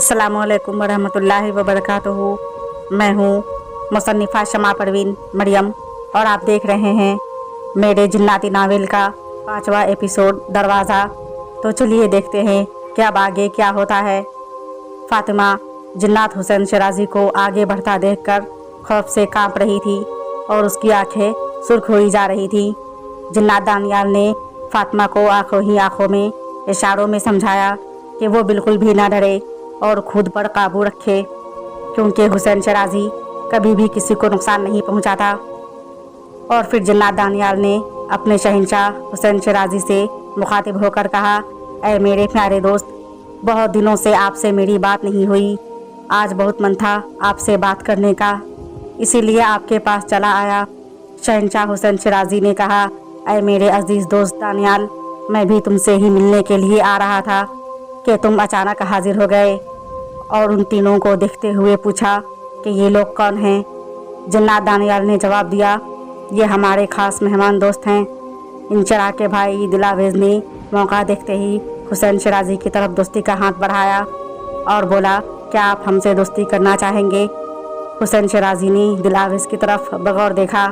अस्सलामुअलैकुम वरहमतुल्लाहि वबरकातुहू। मैं हूँ मुसन्निफ़ा शमा परवीन मरियम और आप देख रहे हैं मेरे जिन्नाती नावल का 5वां एपिसोड दरवाज़ा। तो चलिए देखते हैं कि अब आगे क्या होता है। फ़ातिमा जिन्नात हुसैन शराजी को आगे बढ़ता देखकर खौफ से कांप रही थी और उसकी आंखें सुर्ख हुई जा रही थी। जिन्नात दानियाल ने फ़ातिमा को आंखों ही आंखों में इशारों में समझाया कि वो बिल्कुल भी ना डरे और खुद पर काबू रखे, क्योंकि हुसैन शराजी कभी भी किसी को नुकसान नहीं पहुंचाता। और फिर जिन्नात दानियाल ने अपने शहंशाह हुसैन शराजी से मुखातिब होकर कहा, ऐ मेरे प्यारे दोस्त, बहुत दिनों से आपसे मेरी बात नहीं हुई। आज बहुत मन था आपसे बात करने का, इसीलिए आपके पास चला आया। शहंशाह हुसैन शराजी ने कहा, ऐ मेरे अजीज़ दोस्त दानियाल, मैं भी तुमसे ही मिलने के लिए आ रहा था कि तुम अचानक हाजिर हो गए। और उन तीनों को देखते हुए पूछा कि ये लोग कौन हैं। जिन्नात दानियाल ने जवाब दिया, ये हमारे ख़ास मेहमान दोस्त हैं। इन चरा के भाई दिलावेज़ ने मौका देखते ही हुसैन शराजी की तरफ दोस्ती का हाथ बढ़ाया और बोला, क्या आप हमसे दोस्ती करना चाहेंगे। हुसैन शराजी ने दिलावेज़ की तरफ बगौर देखा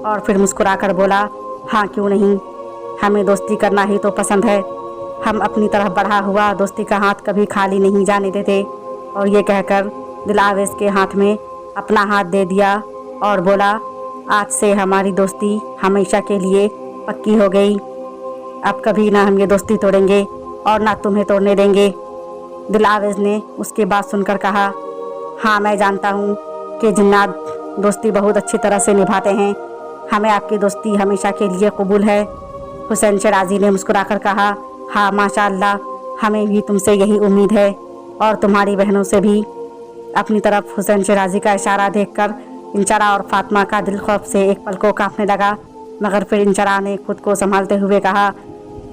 और फिर मुस्कुराकर बोला, हाँ क्यों नहीं, हमें दोस्ती करना ही तो पसंद है। हम अपनी तरफ बढ़ा हुआ दोस्ती का हाथ कभी खाली नहीं जाने देते। और ये कहकर दिलावेज़ के हाथ में अपना हाथ दे दिया और बोला, आज से हमारी दोस्ती हमेशा के लिए पक्की हो गई। अब कभी ना हम ये दोस्ती तोड़ेंगे और ना तुम्हें तोड़ने देंगे। दिलावेज़ ने उसकी बात सुनकर कहा, हाँ मैं जानता हूँ कि जिन्नात दोस्ती बहुत अच्छी तरह से निभाते हैं। हमें आपकी दोस्ती हमेशा के लिए कबूल है। हुसैन शराजी ने मुस्कुराकर कहा, हाँ माशाअल्लाह, हमें भी तुमसे यही उम्मीद है और तुम्हारी बहनों से भी। अपनी तरफ हुसैन शराजी का इशारा देखकर इंचरा और फातिमा का दिल खौफ से एक पल को कांपने लगा, मगर फिर इंचरा ने खुद को संभालते हुए कहा,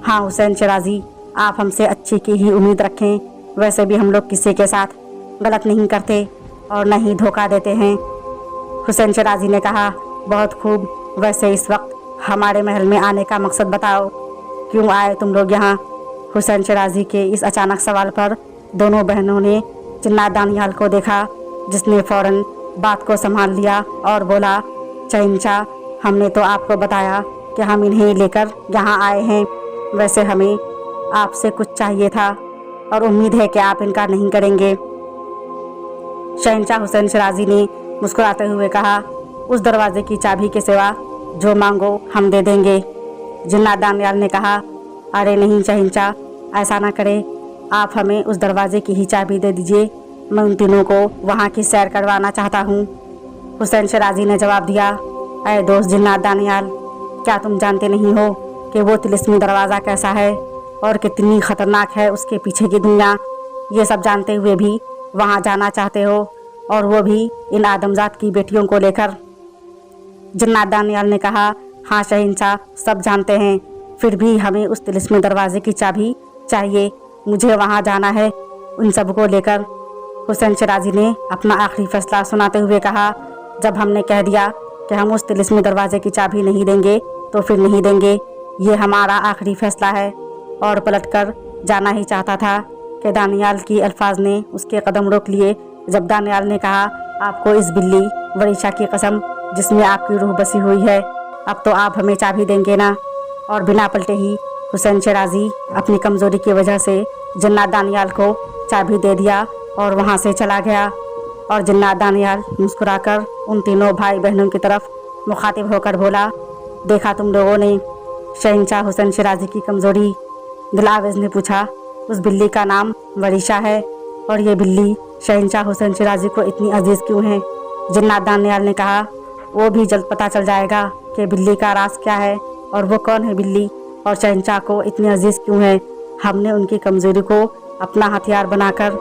हाँ हुसैन शराजी, आप हमसे अच्छी की ही उम्मीद रखें। वैसे भी हम लोग किसी के साथ गलत नहीं करते और न ही धोखा देते हैं। हुसैन शराजी ने कहा, बहुत खूब, वैसे इस वक्त हमारे महल में आने का मकसद बताओ, क्यों आए तुम लोग यहाँ। हुसैन शराजी के इस अचानक सवाल पर दोनों बहनों ने जिन्नात दानियाल को देखा, जिसने फ़ौरन बात को संभाल लिया और बोला, शहंशाह, हमने तो आपको बताया कि हम इन्हें लेकर यहाँ आए हैं। वैसे हमें आपसे कुछ चाहिए था और उम्मीद है कि आप इनकार नहीं करेंगे। शहंशाह हुसैन शराजी ने मुस्कुराते हुए कहा, उस दरवाजे की चाबी के सिवा जो मांगो हम दे देंगे। जिन्नात दानियाल ने कहा, अरे नहीं शहंशाह, ऐसा ना करें, आप हमें उस दरवाजे की ही चाबी दे दीजिए। मैं उन तीनों को वहाँ की सैर करवाना चाहता हूँ। हुसैन शराजी ने जवाब दिया, ऐ दोस्त जिन्नात दानियाल, क्या तुम जानते नहीं हो कि वो तिलिस्मी दरवाज़ा कैसा है और कितनी ख़तरनाक है उसके पीछे की दुनिया। ये सब जानते हुए भी वहाँ जाना चाहते हो, और वो भी इन आदमजात की बेटियों को लेकर। जिन्नात दानियाल ने कहा, हाँ शहंशाह, सब जानते हैं, फिर भी हमें उस तिलिस्मी दरवाजे की चाबी चाहिए। मुझे वहाँ जाना है उन सब को लेकर। हुसैन शराजी ने अपना आखिरी फैसला सुनाते हुए कहा, जब हमने कह दिया कि हम उस तिलिस्मी दरवाजे की चाबी नहीं देंगे तो फिर नहीं देंगे, ये हमारा आखिरी फैसला है। और पलटकर जाना ही चाहता था कि दानियाल की अल्फाज ने उसके कदम रोक लिए। जब दानियाल ने कहा, आपको इस बिल्ली वरीशा की कसम जिसमें आपकी रूह बसी हुई है, अब तो आप हमें चाबी देंगे ना। और बिना पलटे ही हुसैन शराजी अपनी कमज़ोरी की वजह से जिन्नात दानियाल को चाबी दे दिया और वहाँ से चला गया। और जिन्नात दानियाल मुस्कुराकर उन तीनों भाई बहनों की तरफ मुखातिब होकर बोला, देखा तुम लोगों ने शहंशाह हुसैन शराजी की कमज़ोरी। दिलावेज़ ने पूछा, उस बिल्ली का नाम वरीशा है और ये बिल्ली शहंशाह हुसैन शराजी को इतनी अजीज़ क्यों है। जिन्नात दानियाल ने कहा, वो भी जल्द पता चल जाएगा कि बिल्ली का राज क्या है और वो कौन है बिल्ली और शहंशाह को इतनी अजीज़ क्यों है। हमने उनकी कमज़ोरी को अपना हथियार बनाकर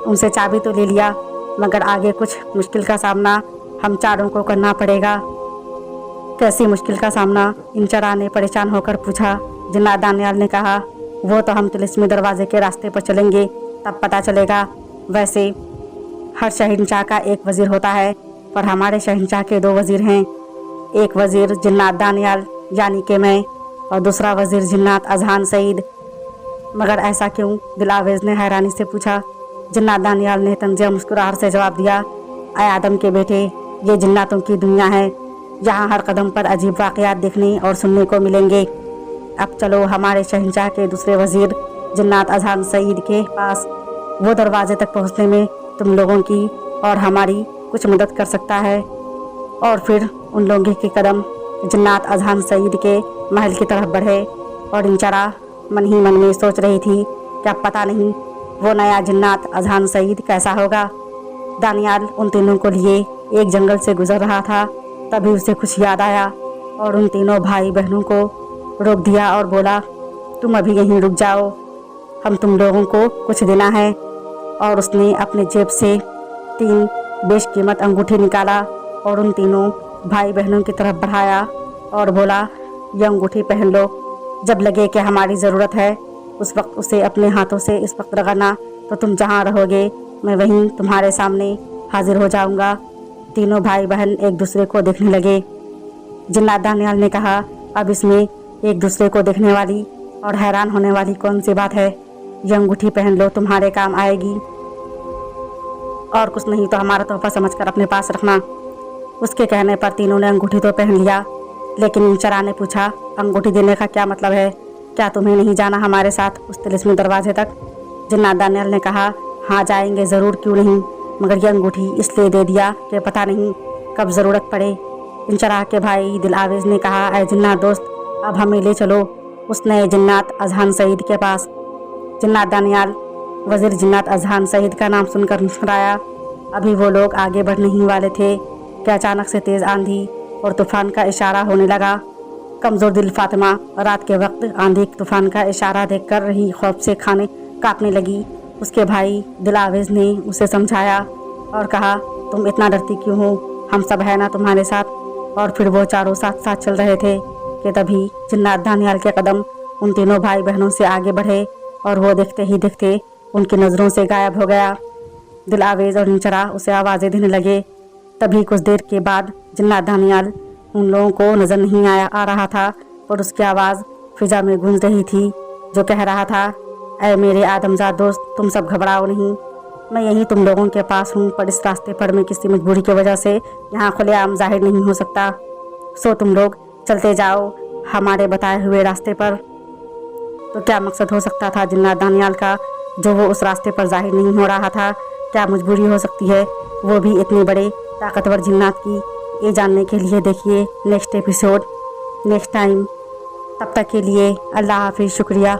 उनसे चाबी तो ले लिया, मगर आगे कुछ मुश्किल का सामना हम चारों को करना पड़ेगा। कैसी मुश्किल का सामना, इंचरा ने परेशान होकर पूछा। जिन्नात दानियाल ने कहा, वो तो हम तिलिस्मी दरवाजे के रास्ते पर चलेंगे तब पता चलेगा। वैसे हर शहंशाह का एक वज़ीर होता है, पर हमारे शहंशाह के 2 वज़ीर हैं। एक वज़ीर जिन्नात दानियाल यानी कि मैं, और दूसरा वज़ीर जिन्नात अजहान सईद। मगर ऐसा क्यों, दिलावेज़ ने हैरानी से पूछा। जिन्नात दानियाल ने तंजिया मुस्कुराहट से जवाब दिया, ऐ आदम के बेटे, ये जिन्नातों की दुनिया है। यहाँ हर कदम पर अजीब वाक़यात देखने और सुनने को मिलेंगे। अब चलो हमारे शहंशाह के दूसरे वज़ीर जिन्नात अजहान सईद के पास। वो दरवाजे तक पहुँचने में तुम लोगों की और हमारी कुछ मदद कर सकता है। और फिर उन लोगों के कदम जिन्नात अजहान सईद के महल की तरफ बढ़े और इंचरा मन ही मन में सोच रही थी, क्या पता नहीं वो नया जिन्नात अजहान सईद कैसा होगा। दानियाल उन तीनों को लिए एक जंगल से गुजर रहा था, तभी उसे कुछ याद आया और उन तीनों भाई बहनों को रोक दिया और बोला, तुम अभी यहीं रुक जाओ, हम तुम लोगों को कुछ देना है। और उसने अपने जेब से 3 बेशकीमत अंगूठी निकाला और उन तीनों भाई बहनों की तरफ बढ़ाया और बोला, यह अंगूठी पहन लो, जब लगे कि हमारी ज़रूरत है उस वक्त उसे अपने हाथों से इस वक्त रगड़ना, तो तुम जहाँ रहोगे मैं वहीं तुम्हारे सामने हाजिर हो जाऊँगा। तीनों भाई बहन एक दूसरे को देखने लगे। जिन्नात दानियाल ने कहा, अब इसमें एक दूसरे को देखने वाली और हैरान होने वाली कौन सी बात है। यह अंगूठी पहन लो, तुम्हारे काम आएगी, और कुछ नहीं तो हमारा तोहफा समझकर अपने पास रखना। उसके कहने पर तीनों ने अंगूठी तो पहन लिया, लेकिन इंचरा ने पूछा, अंगूठी देने का क्या मतलब है? क्या तुम्हें नहीं जाना हमारे साथ उस तिलिस्मी दरवाजे तक? जिन्नात दानियाल ने कहा, हाँ जाएंगे ज़रूर, क्यों नहीं, मगर यह अंगूठी इसलिए दे दिया कि पता नहीं कब ज़रूरत पड़े। इंचरा के भाई दिलावेज ने कहा, ऐ जिन्नात दोस्त, अब हमें ले चलो उस नए जिन्नात अजहान सईद के पास। जिन्नात दानियाल वज़ीर जिन्नात अजहान सईद का नाम सुनकर मुस्कुराया। अभी वो लोग आगे बढ़ने ही वाले थे कि अचानक से तेज़ आंधी और तूफ़ान का इशारा होने लगा। कमज़ोर दिल फातिमा रात के वक्त आंधी तूफ़ान का इशारा देखकर रही खौफ से खाने काँपने लगी। उसके भाई दिलावेज ने उसे समझाया और कहा, तुम इतना डरती क्यों हो, हम सब है ना तुम्हारे साथ। और फिर वो चारों साथ साथ चल रहे थे कि तभी जिन्नात दानियाल के कदम उन तीनों भाई बहनों से आगे बढ़े और वो देखते ही देखते उनकी नज़रों से गायब हो गया। दिलावेज और इंचरा उसे आवाज़ें देने लगे। तभी कुछ देर के बाद जिन्नात दानियाल उन लोगों को नज़र नहीं आ रहा था, और उसकी आवाज़ फिजा में गूंज रही थी जो कह रहा था, ऐ मेरे आदमजाद दोस्त, तुम सब घबराओ नहीं, मैं यहीं तुम लोगों के पास हूँ, पर इस रास्ते पर मैं किसी मजबूरी की वजह से यहाँ खुलेआम जाहिर नहीं हो सकता। सो तुम लोग चलते जाओ हमारे बताए हुए रास्ते पर। तो क्या मकसद हो सकता था जिन्नात दानियाल का जो वो उस रास्ते पर जाहिर नहीं हो रहा था? क्या मजबूरी हो सकती है, वो भी इतने बड़े ताकतवर जिन्नात की? ये जानने के लिए देखिए नेक्स्ट एपिसोड नेक्स्ट टाइम। तब तक के लिए अल्लाह हाफिज़, शुक्रिया।